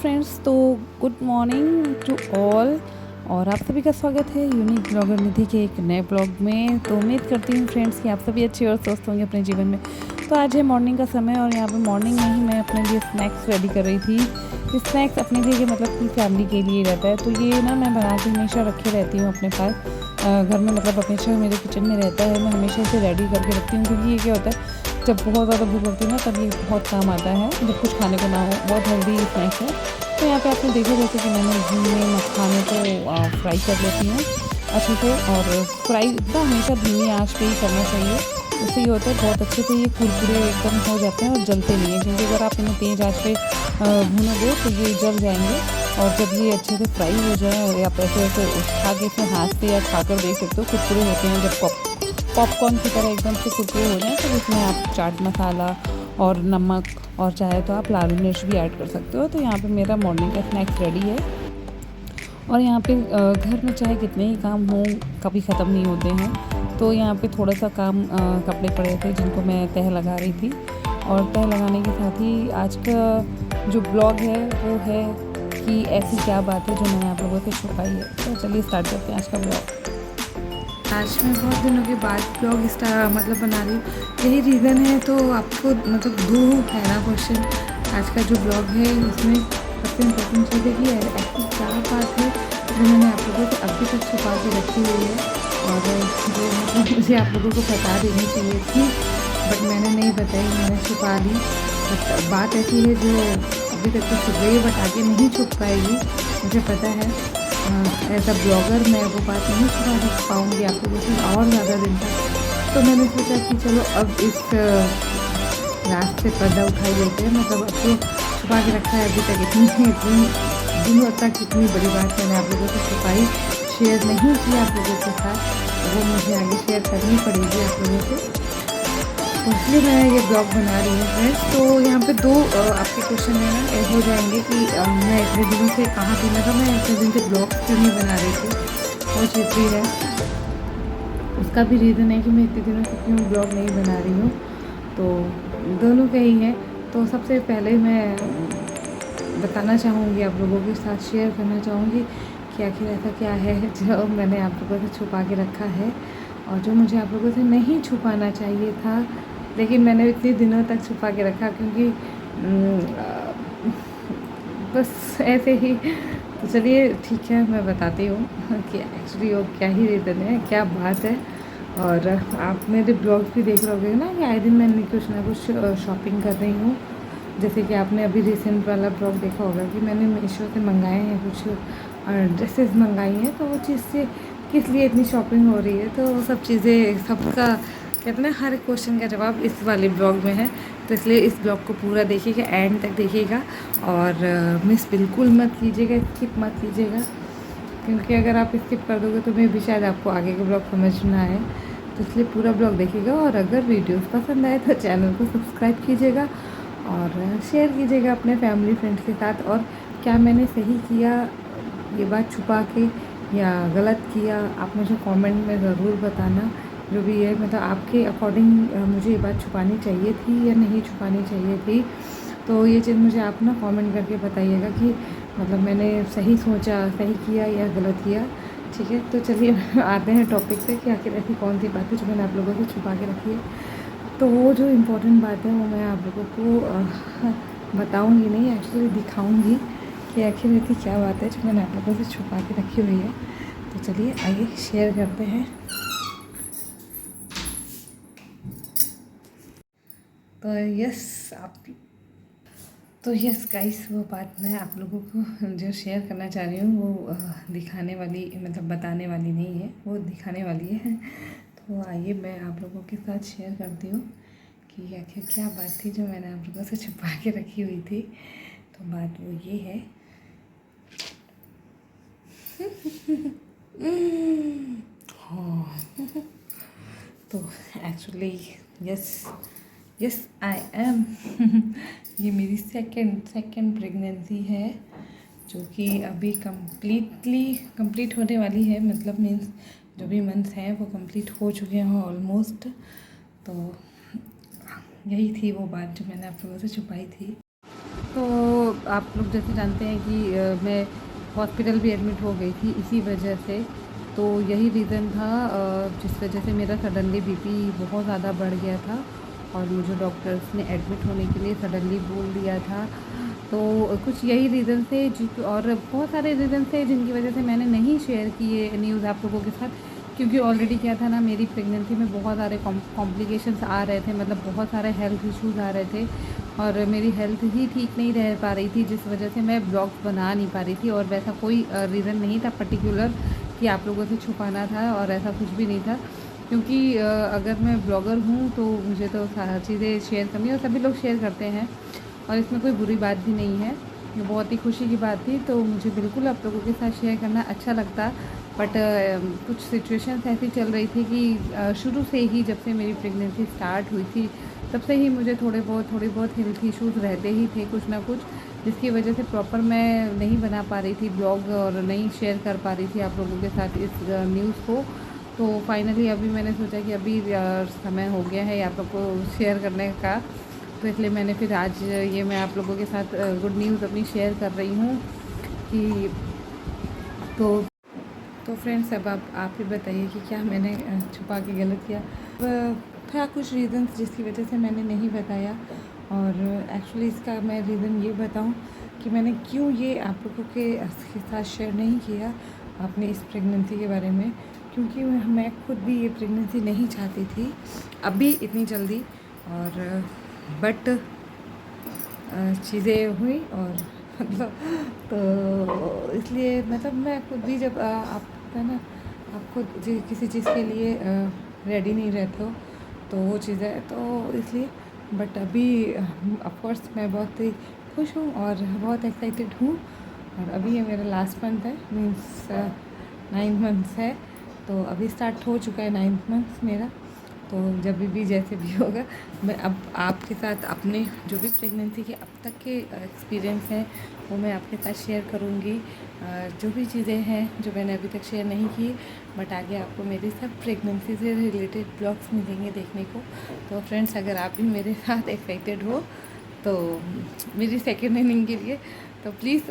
Friends, तो good morning to all. और आप सभी का स्वागत है यूनिक ब्लॉगर निधि के एक नए ब्लॉग में। तो उम्मीद करती हूँ फ्रेंड्स कि आप सभी अच्छे और स्वस्थ होंगे अपने जीवन में। तो आज है मॉर्निंग का समय और यहाँ पे मॉर्निंग में ही मैं अपने लिए स्नैक्स रेडी कर रही थी। स्नैक्स अपने लिए मतलब पूरी फैमिली के लिए रहता है, तो ये ना मैं बना के हमेशा रखे रहती हूँ अपने पास घर में, मतलब हमेशा मेरे किचन में रहता है। मैं हमेशा इसे रेडी करके रखती हूँ क्योंकि ये क्या होता है, जब बहुत ज़्यादा भूख लगती है ना तब ये बहुत काम आता है, जब कुछ खाने को ना हो। बहुत हेल्दी स्नैक्स है। तो यहाँ पे आपने देखा जैसे कि मैंने घी में मखाने को फ्राई कर लेती हूँ अच्छे से। और फ्राई ना हमेशा धीमी आंच पे ही करना चाहिए। इससे ये होता है बहुत अच्छे से ये कुरकुरे एकदम हो जाते हैं और जलते नहीं है, क्योंकि अगर आप इन्हें तेज़ आंच पे भूनोगे तो ये जल जाएंगे। और जब ये अच्छे से फ्राई हो जाए और आप ऐसे ऐसे उठा के फिर हाथ से या खाकर देख सकते हो कुरकुरे होते हैं, जब पॉपकॉर्न की तरह एकदम से कुरकुरे हो जाए तो इसमें आप चाट मसाला और नमक और चाहे तो आप लाल मिर्च भी ऐड कर सकते हो। तो यहाँ पे मेरा मॉर्निंग का स्नैक्स रेडी है। और यहाँ पे घर में चाहे कितने ही काम हों कभी ख़त्म नहीं होते हैं। तो यहाँ पे थोड़ा सा काम कपड़े पड़े थे जिनको मैं तह लगा रही थी। और तह लगाने के साथ ही आज का जो ब्लॉग है वो है कि ऐसी क्या बात है जो मैंने आप लोगों से छुपाई है। तो चलिए स्टार्ट करते हैं आज का ब्लॉग। आज मैं बहुत दिनों के बाद ब्लॉग मतलब बना रही हूँ, यही रीज़न है। तो आपको मतलब दो है ना क्वेश्चन। आज का जो ब्लॉग है उसमें सबसे इम्पोर्टेंट चीज़ है कि ऐसी क्या बात है जो मैंने आप लोगों से अभी तक छुपा के रखी हुई है, और जो मतलब मुझे आप लोगों को बता देनी चाहिए थी बट मैंने नहीं बताई, मैंने छुपा ली। बट बात ऐसी है जो अभी तक तो छुप गई है बट आगे नहीं छुप पाएगी, मुझे पता है। एज अ ब्लॉगर मैं वो बात नहीं छुपा पाऊँगी आप लोगों से और ज़्यादा दिन तक। तो मैंने सोचा कि चलो अब इस रात से पर्दा उठाई लेते हैं। मतलब अब तो छुपा के रखा है अभी तक, इतनी दिनों तक इतनी बड़ी बात मैंने आप लोगों से छुपाई, शेयर नहीं की आप लोगों के साथ, वो मुझे आगे शेयर करनी पड़ेगी आप लोगों से। तो इसलिए मैं ये ब्लॉग बना रही हूँ फ्रेंड्स। तो यहाँ पे दो आपके क्वेश्चन है ना हो जाएंगे कि मैं इतने दिनों से कहाँ थी, मतलब मैं इतने दिन से ब्लॉग क्यों नहीं बना रही थी। वो चीज़ भी है, उसका भी रीज़न है कि मैं इतने दिनों से क्यों ब्लॉग नहीं बना रही हूँ। तो दोनों का ही है। तो सबसे पहले मैं बताना चाहूँगी, आप लोगों के साथ शेयर करना चाहूँगी कि आखिर ऐसा क्या है जो मैंने आप लोगों से छुपा के रखा है और जो मुझे आप लोगों से नहीं छुपाना चाहिए था, लेकिन मैंने इतने दिनों तक छुपा के रखा क्योंकि बस ऐसे ही। तो चलिए ठीक है, मैं बताती हूँ कि एक्चुअली वो क्या ही रीज़न है, क्या बात है। और आप मेरे ब्लॉग्स भी देख रहे ना कि आए दिन मैं कुछ ना कुछ शॉपिंग कर रही हूँ। जैसे कि आपने अभी रिसेंट वाला ब्लॉग देखा होगा कि मैंने मीशो से मंगाए हैं कुछ ड्रेसेस मंगाई हैं। तो वो चीज़ से किस लिए इतनी शॉपिंग हो रही है, तो वो सब चीज़ें सबका कहते हैं ना, हर क्वेश्चन का जवाब इस वाले ब्लॉग में है। तो इसलिए इस ब्लॉग को पूरा देखिएगा, एंड तक देखिएगा और मिस बिल्कुल मत कीजिएगा, स्किप मत कीजिएगा, क्योंकि अगर आप स्किप कर दोगे तो मे भी शायद आपको आगे का ब्लॉग समझ ना आए। तो इसलिए पूरा ब्लॉग देखिएगा और अगर वीडियोस पसंद आए तो चैनल को सब्सक्राइब कीजिएगा और शेयर कीजिएगा अपने फैमिली फ्रेंड्स के साथ। और क्या मैंने सही किया ये बात छुपा के या गलत किया, आप मुझे कमेंट में ज़रूर बताना। जो भी है मतलब आपके अकॉर्डिंग मुझे ये बात छुपानी चाहिए थी या नहीं छुपानी चाहिए थी। तो ये चीज़ मुझे आप ना कमेंट करके बताइएगा कि मतलब मैंने सही सोचा, सही किया या गलत किया। ठीक है, तो चलिए आते हैं टॉपिक पे कि आखिर ऐसी कौन सी बात है जो मैंने आप लोगों से छुपा के रखी है। तो वो जो इम्पोर्टेंट बात है वो मैं आप लोगों को बताऊंगी नहीं, एक्चुअली दिखाऊंगी कि आखिर ऐसी क्या बात है जो मैंने आप लोगों से छुपा के रखी हुई है। तो चलिए आइए शेयर करते हैं। तो यस गाइस, वो बात मैं आप लोगों को जो शेयर करना चाह रही हूँ वो दिखाने वाली मतलब बताने वाली नहीं है, वो दिखाने वाली है। तो आइए मैं आप लोगों के साथ शेयर करती हूँ कि आखिर क्या बात थी जो मैंने आप लोगों से छुपा के रखी हुई थी। तो बात वो ये है हाँ तो actually yes yes I am ये मेरी सेकेंड प्रेगनेंसी है, जो कि अभी कंप्लीट होने वाली है। मतलब मीन्स जो भी मंथ हैं वो कंप्लीट हो चुके हैं ऑलमोस्ट। तो यही थी वो बात जो मैंने आप लोगों से छुपाई थी। तो आप लोग जैसे जानते हैं कि मैं हॉस्पिटल भी एडमिट हो गई थी इसी वजह से। तो यही रीज़न था जिस वजह से मेरा सडनली बीपी बहुत ज़्यादा बढ़ गया था और मुझे डॉक्टर्स ने एडमिट होने के लिए सडनली बोल दिया था। तो कुछ यही रीज़न थे और बहुत सारे रीज़न थे जिनकी वजह से मैंने नहीं शेयर किए न्यूज़ आप लोगों के साथ, क्योंकि ऑलरेडी क्या था ना, मेरी प्रेगनेंसी में बहुत सारे कॉम्प्लिकेशंस आ रहे थे, मतलब बहुत सारे हेल्थ इश्यूज़ आ रहे थे और मेरी हेल्थ ही ठीक नहीं रह पा रही थी, जिस वजह से मैं ब्लॉग्स बना नहीं पा रही थी। और वैसा कोई रीज़न नहीं था पर्टिकुलर कि आप लोगों से छुपाना था, और ऐसा कुछ भी नहीं था, क्योंकि अगर मैं ब्लॉगर हूँ तो मुझे तो सारी चीज़ें शेयर करनी है और सभी लोग शेयर करते हैं और इसमें कोई बुरी बात भी नहीं है। ये बहुत ही खुशी की बात थी, तो मुझे बिल्कुल आप लोगों के साथ शेयर करना अच्छा लगता। बट कुछ सिचुएशंस ऐसी चल रही थी कि शुरू से ही, जब से मेरी प्रेगनेंसी स्टार्ट हुई थी तब से ही मुझे थोड़े बहुत हेल्थ इश्यूज़ रहते ही थे कुछ ना कुछ, जिसकी वजह से प्रॉपर मैं नहीं बना पा रही थी ब्लॉग और नहीं शेयर कर पा रही थी आप लोगों के साथ इस न्यूज़ को। तो फाइनली अभी मैंने सोचा कि अभी समय हो गया है आप लोग को शेयर करने का, तो इसलिए मैंने फिर आज ये मैं आप लोगों के साथ गुड न्यूज़ अपनी शेयर कर रही हूँ कि तो फ्रेंड्स, अब आप ही बताइए कि क्या मैंने छुपा के गलत किया। था कुछ रीज़न्स जिसकी वजह से मैंने नहीं बताया, और एक्चुअली इसका मैं रीज़न ये बताऊं कि मैंने क्यों ये आप लोगों के साथ शेयर नहीं किया अपने इस प्रेगनेंसी के बारे में, क्योंकि मैं खुद भी ये प्रेगनेंसी नहीं चाहती थी अभी इतनी जल्दी, और बट चीज़ें हुई और मतलब तो इसलिए मतलब मैं खुद भी जब आप है ना, आप खुद किसी चीज़ के लिए रेडी नहीं रहते हो तो वो चीज़ है, तो इसलिए बट अभी ऑफकोर्स मैं बहुत ही खुश हूँ और बहुत एक्साइटेड हूँ। और अभी ये मेरा लास्ट मंथ है, मीन्स 9 मंथ्स है, तो अभी स्टार्ट हो चुका है 9th मंथ मेरा। तो जब भी जैसे भी होगा मैं अब आपके साथ अपने जो भी प्रेगनेंसी के अब तक के एक्सपीरियंस हैं वो मैं आपके साथ शेयर करूँगी। जो भी चीज़ें हैं जो मैंने अभी तक शेयर नहीं की, बट आगे आपको मेरे सब प्रेगनेंसी से रिलेटेड ब्लॉग्स मिलेंगे देखने को। तो फ्रेंड्स, अगर आप भी मेरे साथ एक्साइटेड हो तो मेरी सेकेंड इनिंग के लिए, तो प्लीज़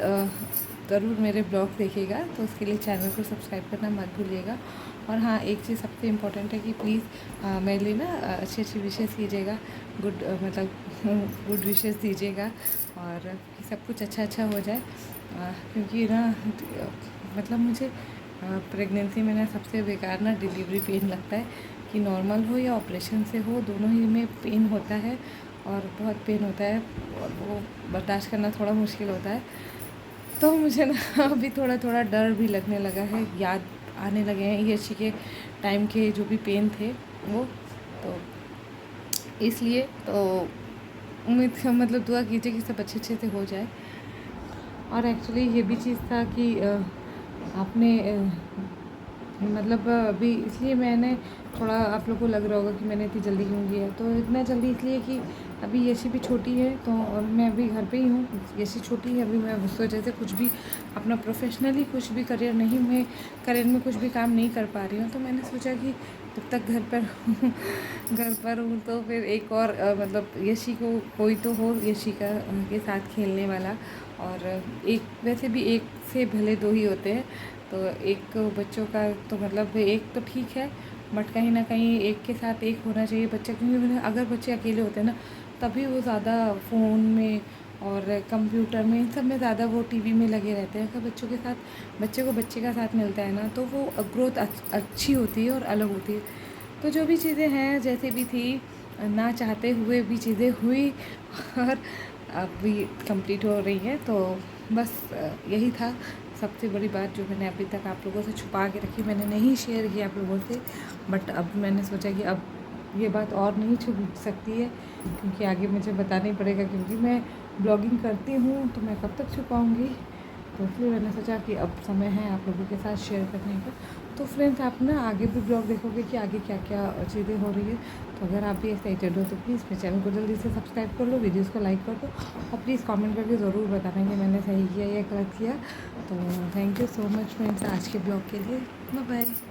ज़रूर मेरे ब्लॉग देखिएगा। तो उसके लिए चैनल को सब्सक्राइब करना मत भूलिएगा। और हाँ, एक चीज़ सबसे इम्पोर्टेंट है कि प्लीज़ मेरे लिए ना अच्छी अच्छी विशेज़ कीजिएगा, मतलब गुड विशेज़ दीजिएगा और सब कुछ अच्छा हो जाए, क्योंकि ना मतलब मुझे प्रेगनेंसी में ना सबसे बेकार ना डिलीवरी पेन लगता है, कि नॉर्मल हो या ऑपरेशन से हो, दोनों ही में पेन होता है और बहुत पेन होता है और वो बर्दाश्त करना थोड़ा मुश्किल होता है। तो मुझे ना अभी थोड़ा डर भी लगने लगा है, याद आने लगे हैं यशी के टाइम के जो भी पेन थे वो, तो इसलिए तो उम्मीद मतलब दुआ कीजिए कि सब अच्छे से हो जाए। और एक्चुअली ये भी चीज़ था कि आपने मतलब अभी इसलिए मैंने थोड़ा, आप लोगों को लग रहा होगा कि मैंने इतनी जल्दी क्यों किया, तो इतना जल्दी इसलिए कि अभी यशी भी छोटी है, तो और मैं अभी घर पे ही हूँ, यशी छोटी है अभी, मैं उस वजह से कुछ भी अपना प्रोफेशनली कुछ भी करियर में कुछ भी काम नहीं कर पा रही हूँ। तो मैंने सोचा कि जब तक घर पर हूँ तो फिर एक और मतलब यशी को कोई तो हो यशी के साथ खेलने वाला, और एक वैसे भी एक से भले दो ही होते हैं, तो एक बच्चों का तो मतलब एक तो ठीक है, बट कहीं ना कहीं एक के साथ एक होना चाहिए बच्चा, क्योंकि अगर बच्चे अकेले होते हैं ना तभी वो ज़्यादा फ़ोन में और कंप्यूटर में इन सब में ज़्यादा वो टीवी में लगे रहते हैं। अगर बच्चों के साथ बच्चे को बच्चे का साथ मिलता है ना तो वो ग्रोथ अच्छी होती है और अलग होती है। तो जो भी चीज़ें हैं जैसे भी थी, ना चाहते हुए भी चीज़ें हुई और अभी कंप्लीट हो रही है। तो बस यही था सबसे बड़ी बात जो मैंने अभी तक आप लोगों से छुपा के रखी, मैंने नहीं शेयर की आप लोगों से, बट अब मैंने सोचा कि अब ये बात और नहीं छुप सकती है, क्योंकि आगे मुझे बताना ही पड़ेगा, क्योंकि मैं ब्लॉगिंग करती हूँ तो मैं कब तक छुपाऊँगी। तो इसलिए मैंने सोचा कि अब समय है आप लोगों के साथ शेयर करने का। तो फ्रेंड्स, आप ना आगे भी ब्लॉग देखोगे कि आगे क्या क्या चीज़ें हो रही है। तो अगर आप भी एक्साइटेड हो तो प्लीज़ मेरे चैनल को जल्दी से सब्सक्राइब कर लो, वीडियोज़ को लाइक कर दो और प्लीज़ कमेंट करके ज़रूर बताना कि मैंने सही किया या गलत किया। तो thank you so much friends आज के ब्लॉग के लिए। Bye bye.